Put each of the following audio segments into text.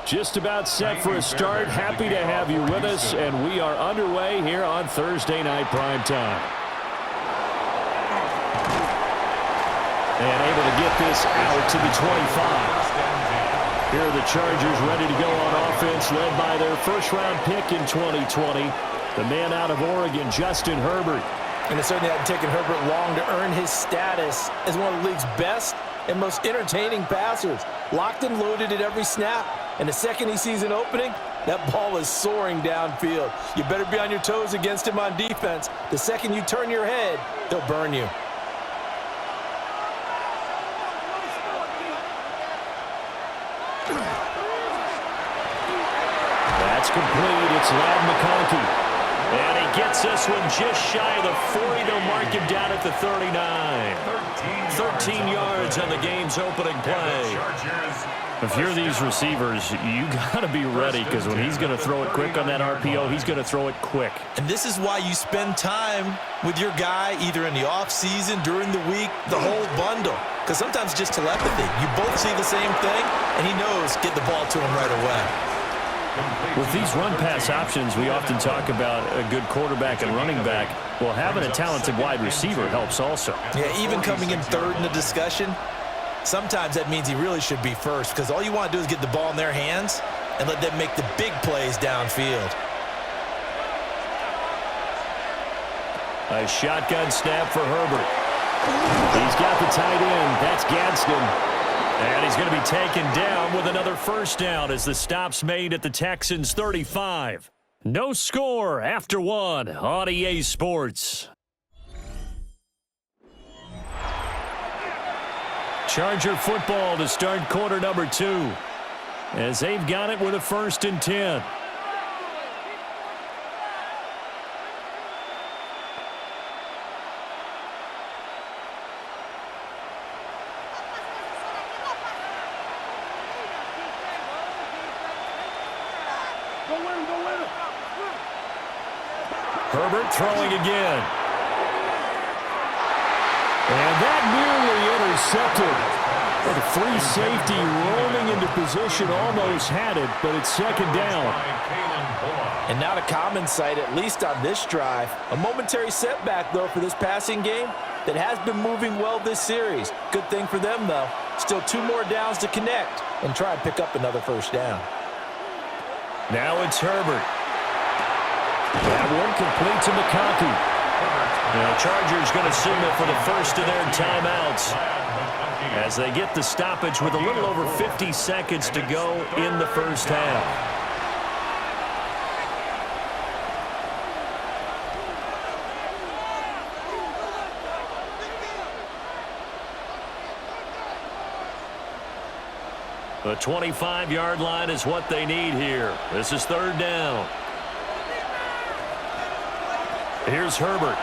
Just about set for a start. Happy to have you with us, and we are underway here on Thursday Night Primetime. And able to get this out to the 25. Here are the Chargers ready to go on offense, led by their first-round pick in 2020, the man out of Oregon, Justin Herbert. And it certainly hadn't taken Herbert long to earn his status as one of the league's best and most entertaining passers. Locked and loaded at every snap. And the second he sees an opening, that ball is soaring downfield. You better be on your toes against him on defense. The second you turn your head, he'll burn you. That's complete. It's Ladd McConkey. And he gets this one just shy of the 40. They'll mark him down at the 39. 13 yards on the game's opening play. If you're these receivers, you got to be ready, because when he's going to throw it quick on that RPO, he's going to throw it quick. And this is why you spend time with your guy either in the offseason, during the week, the whole bundle. Because sometimes it's just telepathy. You both see the same thing, and he knows get the ball to him right away. With these run-pass options, we often talk about a good quarterback and running back. Well, having a talented wide receiver helps also. Yeah, even coming in third in the discussion, sometimes that means he really should be first, because all you want to do is get the ball in their hands and let them make the big plays downfield. A shotgun snap for Herbert. He's got the tight end. That's Gadsden. And he's going to be taken down with another first down as the stop's made at the Texans' 35. No score after one on EA Sports. Charger football to start quarter number 2 as they've got it with a 1st and 10. Herbert throwing again. And that nearly intercepted. And a free safety rolling into position, almost had it, but it's 2nd down. And not a common sight, at least on this drive. A momentary setback, though, for this passing game that has been moving well this series. Good thing for them, though. Still 2 more downs to connect and try and pick up another first down. Now it's Herbert. That one complete to McConkey. The Chargers going to signal for the first of their timeouts as they get the stoppage with a little over 50 seconds to go in the first half. The 25-yard line is what they need here. This is 3rd down. Here's Herbert.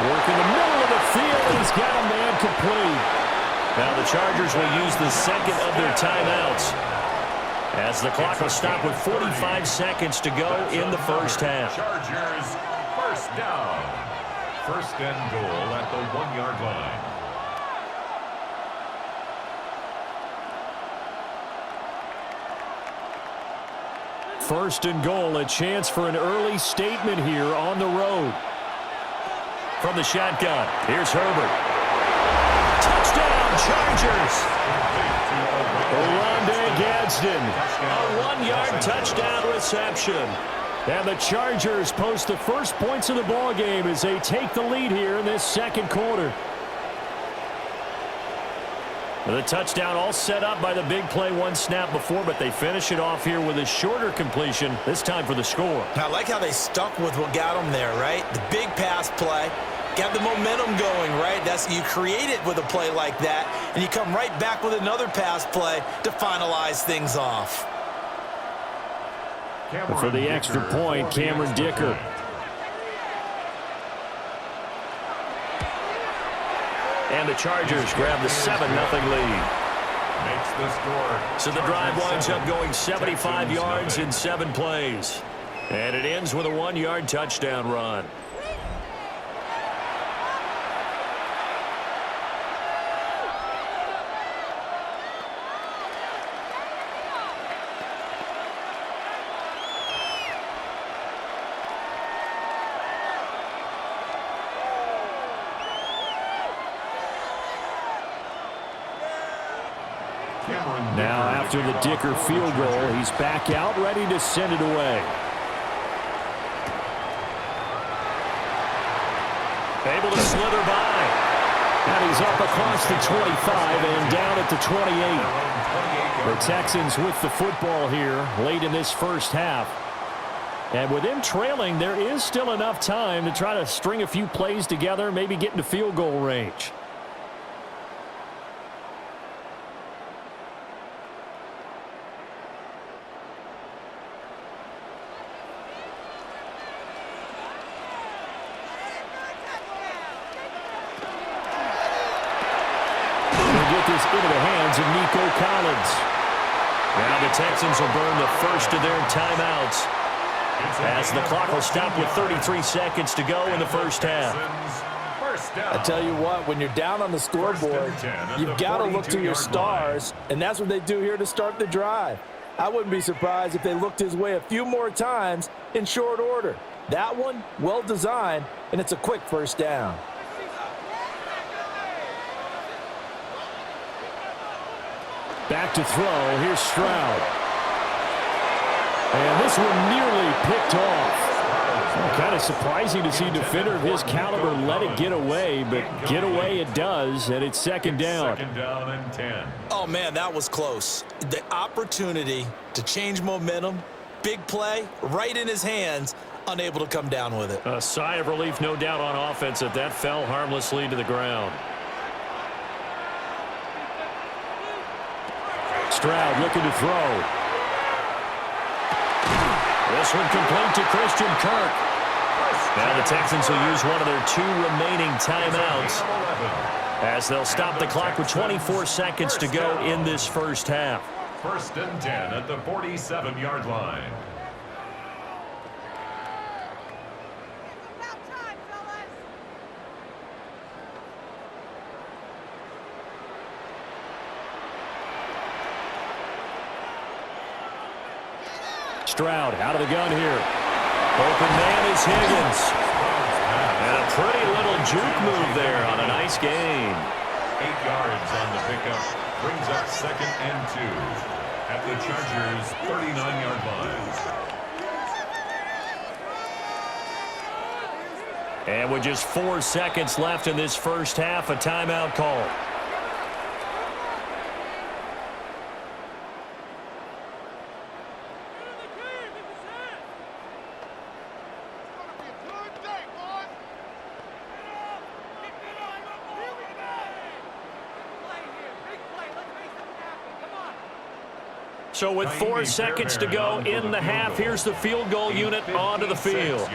Working the middle of the field. He's got a man complete. Now the Chargers will use the 2nd of their timeouts as the clock will stop with 45 seconds to go in the first half. Chargers, 1st down. 1st and goal at the 1-yard line. First and goal, a chance for an early statement here on the road. From the shotgun, here's Herbert. Touchdown, Chargers! Oronde Gadsden. A 1-yard touchdown reception. And the Chargers post the first points of the ball game as they take the lead here in this 2nd quarter. The touchdown all set up by the big play 1 snap before, but they finish it off here with a shorter completion, this time for the score. I like how they stuck with what got them there, right? The big pass play, got the momentum going, right? You create it with a play like that, and you come right back with another pass play to finalize things off. For the extra point, Cameron Dicker. And the Chargers grab the 7-0 lead. Makes the score. So the drive winds up going 75 yards in 7 plays. And it ends with a 1-yard touchdown run. Now after the Dicker field goal, he's back out, ready to send it away. Able to slither by. And he's up across the 25 and down at the 28. The Texans with the football here late in this first half. And with them trailing, there is still enough time to try to string a few plays together, maybe get into field goal range. This into the hands of Nico Collins. Now the Texans will burn the first of their timeouts as the clock will stop with 33 seconds to go in the first half. I tell you what, when you're down on the scoreboard, you've got to look to your stars, and that's what they do here to start the drive. I wouldn't be surprised if they looked his way a few more times in short order. That one, well designed, and it's a quick first down. Back to throw. Here's Stroud. And this one nearly picked off. Kind of surprising to see a defender of his caliber let it get away, but get away it does, and it's second down. Second down and 10. Oh, man, that was close. The opportunity to change momentum, big play, right in his hands, unable to come down with it. A sigh of relief, no doubt, on offense that fell harmlessly to the ground. Stroud looking to throw. This one complete to Christian Kirk. Now the Texans will use one of their 2 remaining timeouts as they'll stop the clock with 24 seconds to go in this first half. First and 10 at the 47-yard line. Stroud out of the gun here. Open man is Higgins. And a pretty little juke move there on a nice gain. 8 yards on the pickup. Brings up second and 2 at the Chargers' 39-yard line. And with just 4 seconds left in this first half, a timeout call. So with 4 seconds to go in the half, here's the field goal unit onto the field.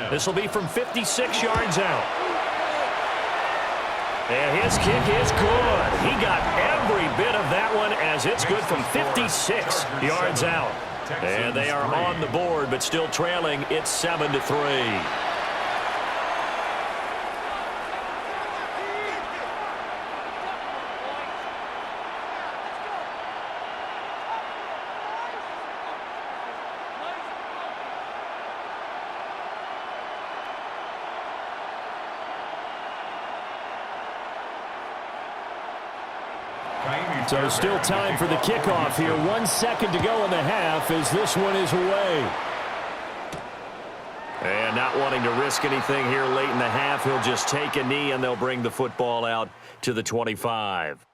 This will be from 56 yards out. And his kick is good. He got every bit of that one as it's good from 56 yards out. And they are on the board, but still trailing. It's 7-3. So still time for the kickoff here. 1 second to go in the half as this one is away. And not wanting to risk anything here late in the half, he'll just take a knee and they'll bring the football out to the 25.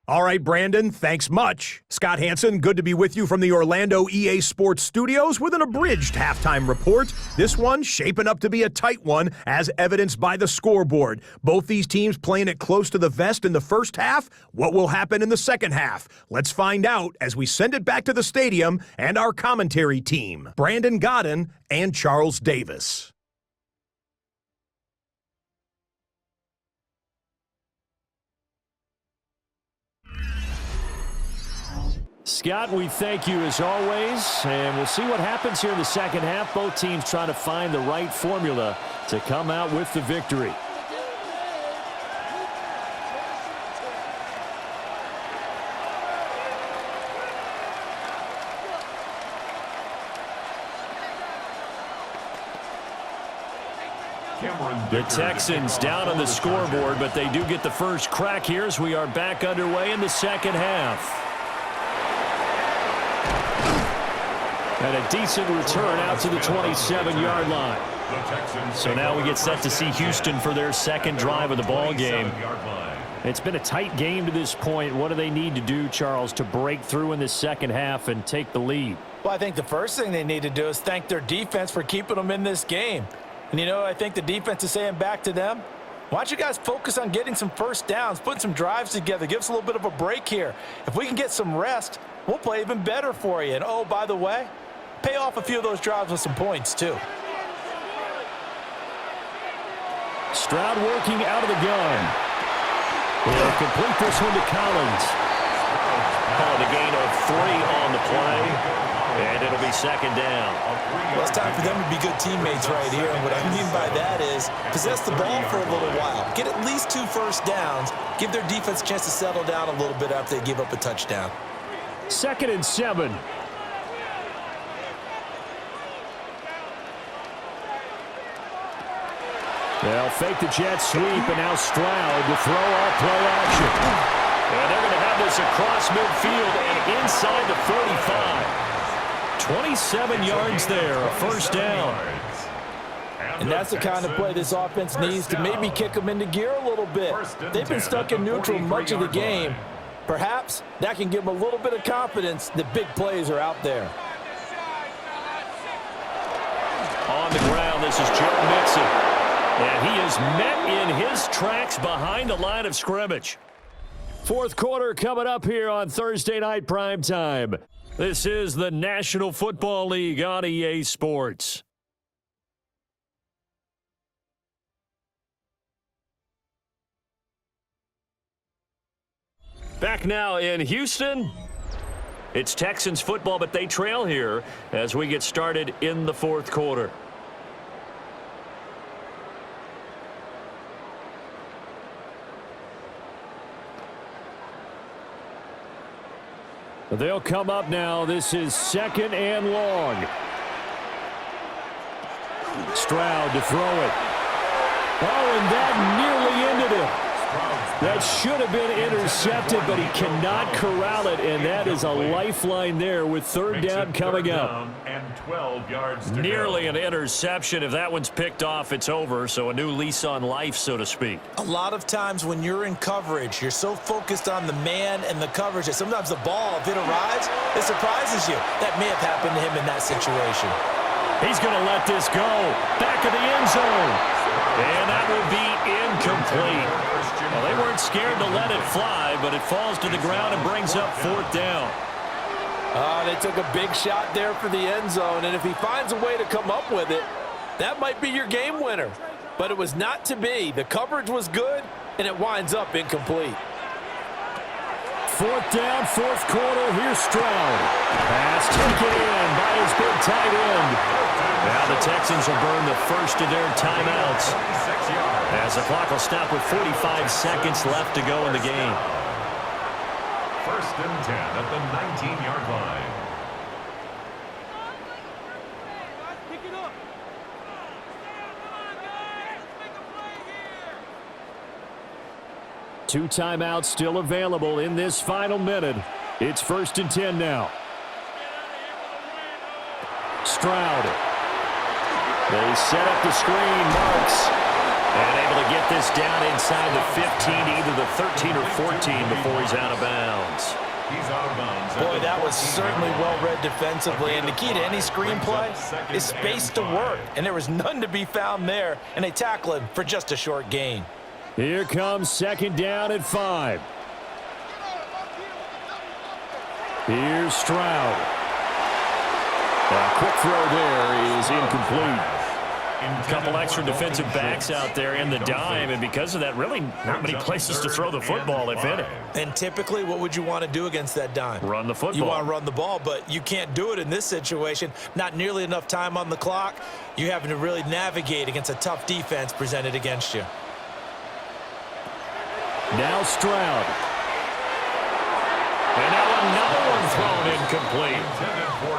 All right, Brandon, thanks much. Scott Hansen, good to be with you from the Orlando EA Sports Studios with an abridged halftime report. This one shaping up to be a tight one, as evidenced by the scoreboard. Both these teams playing it close to the vest in the first half. What will happen in the second half? Let's find out as we send it back to the stadium and our commentary team, Brandon Godden and Charles Davis. Scott, we thank you as always, and we'll see what happens here in the second half. Both teams trying to find the right formula to come out with the victory. The Texans down on the scoreboard, but they do get the first crack here as we are back underway in the second half. And a decent return out to the 27-yard line. So now we get set to see Houston for their second drive of the ball game. It's been a tight game to this point. What do they need to do, Charles, to break through in the second half and take the lead? Well, I think the first thing they need to do is thank their defense for keeping them in this game. And, you know, I think the defense is saying back to them, why don't you guys focus on getting some first downs, putting some drives together, give us a little bit of a break here. If we can get some rest, we'll play even better for you. And, oh, by the way, pay off a few of those drives with some points, too. Stroud working out of the gun. He'll complete this one to Collins. Calling a gain of 3 on the play. And it'll be second down. Well, it's time for them to be good teammates right here. And what I mean by that is possess the ball for a little while. Get at least 2 first downs. Give their defense a chance to settle down a little bit after they give up a touchdown. 2nd and 7. They'll fake the jet sweep, and now Stroud to throw off play action. And they're going to have this across midfield and inside the 45. 27 yards there, a first down. And that's the kind of play this offense needs to maybe kick them into gear a little bit. They've been stuck in neutral much of the game. Perhaps that can give them a little bit of confidence that big plays are out there. On the ground, this is Joe Mixon. And he is met in his tracks behind the line of scrimmage. Fourth quarter coming up here on Thursday Night Primetime. This is the National Football League on EA Sports. Back now in Houston. It's Texans football, but they trail here as we get started in the fourth quarter. They'll come up now. This is 2nd and long. Stroud to throw it. Oh, and that nearly ended it. That should have been intercepted, but he cannot corral it, and that is a lifeline there with 3rd down coming up. And 12 yards to Nearly go. an interception. If that one's picked off, it's over, so a new lease on life, so to speak. A lot of times when you're in coverage, you're so focused on the man and the coverage that sometimes the ball, if it arrives, it surprises you. That may have happened to him in that situation. He's going to let this go. Back of the end zone. And that will be incomplete. Well, they weren't scared to let it fly, but it falls to the ground and brings up 4th down. They took a big shot there for the end zone, and if he finds a way to come up with it, that might be your game winner. But it was not to be. The coverage was good, and it winds up incomplete. 4th down, 4th quarter. Here's Stroud. Pass taken in by his big tight end. Now the Texans will burn the first of their timeouts as the clock will stop with 45 seconds left to go in the game. 1st and 10 at the 19-yard line. Two timeouts still available in this final minute. It's 1st and 10 now. Stroud. They set up the screen. Marks. And able to get this down inside the 15, either the 13 or 14 before he's out of bounds. He's out of bounds. Boy, that was certainly well-read defensively, and the key to any screenplay is space to work, and there was none to be found there, and they tackle him for just a short gain. Here comes 2nd down at 5. Here's Stroud. A quick throw there is incomplete. A couple extra defensive backs out there in the dime, and because of that, really not many places to throw the football, if any. And typically, what would you want to do against that dime? Run the football. You want to run the ball, but you can't do it in this situation. Not nearly enough time on the clock. You're having to really navigate against a tough defense presented against you. Now Stroud. And now another one thrown incomplete. Intended for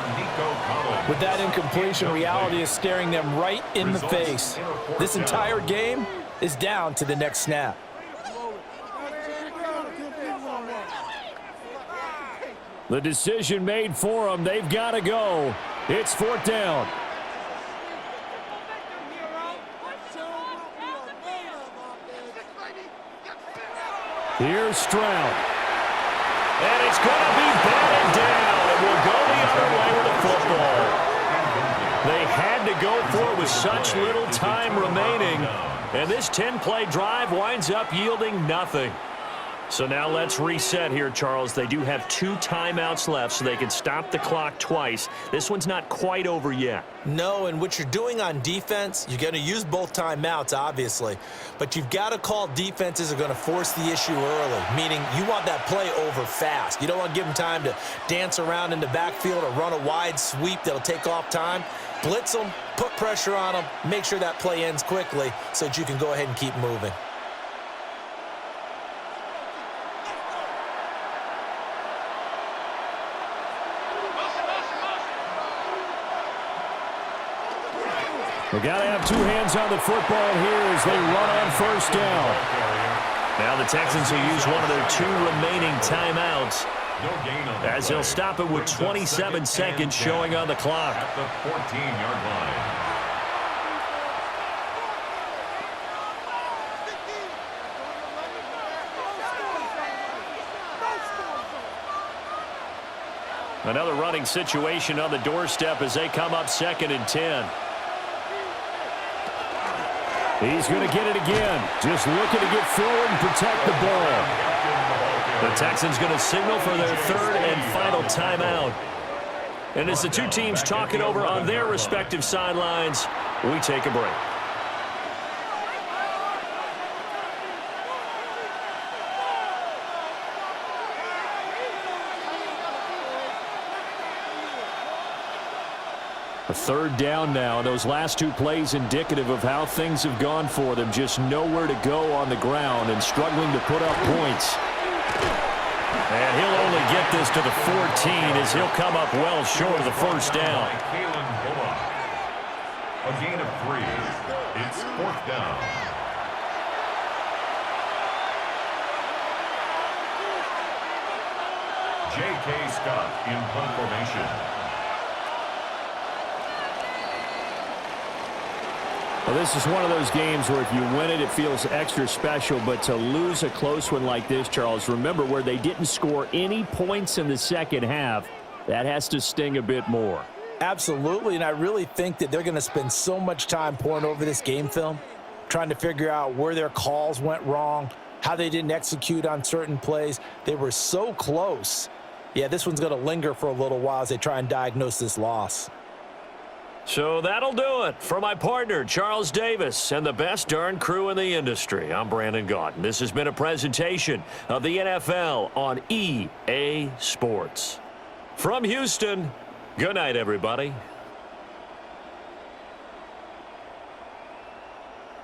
With that incompletion, reality is staring them right in the face. This entire game is down to the next snap. The decision made for them. They've got to go. It's 4th down. Here's Stroud. And it's going to be batted down. It will go the other way with the football. They had to go for it with such little time remaining. And this 10-play drive winds up yielding nothing. So now let's reset here, Charles. They do have 2 timeouts left, so they can stop the clock twice. This one's not quite over yet. No, and what you're doing on defense, you're going to use both timeouts, obviously. But you've got to call defenses are going to force the issue early, meaning you want that play over fast. You don't want to give them time to dance around in the backfield or run a wide sweep that'll take off time. Blitz them, put pressure on them, make sure that play ends quickly so that you can go ahead and keep moving. They got to have 2 hands on the football here as they run on 1st down. Now the Texans will use one of their 2 remaining timeouts as they'll stop it with 27 seconds showing on the clock. At the 14-yard line. Another running situation on the doorstep as they come up 2nd and 10. He's going to get it again. Just looking to get forward and protect the ball. The Texans going to signal for their 3rd and final timeout. And as the 2 teams talk it over on their respective sidelines, we take a break. A 3rd down now. Those last 2 plays indicative of how things have gone for them. Just nowhere to go on the ground and struggling to put up points. And he'll only get this to the 14 as he'll come up well short of the 1st down. A gain of 3. It's 4th down. J.K. Scott in punt formation. Well, this is one of those games where if you win it, it feels extra special. But to lose a close one like this, Charles, remember where they didn't score any points in the 2nd half, that has to sting a bit more. Absolutely, and I really think that they're going to spend so much time poring over this game film, trying to figure out where their calls went wrong, how they didn't execute on certain plays. They were so close. Yeah, this one's going to linger for a little while as they try and diagnose this loss. So that'll do it for my partner, Charles Davis, and the best darn crew in the industry. I'm Brandon Gaudin. This has been a presentation of the NFL on EA Sports. From Houston, good night, everybody.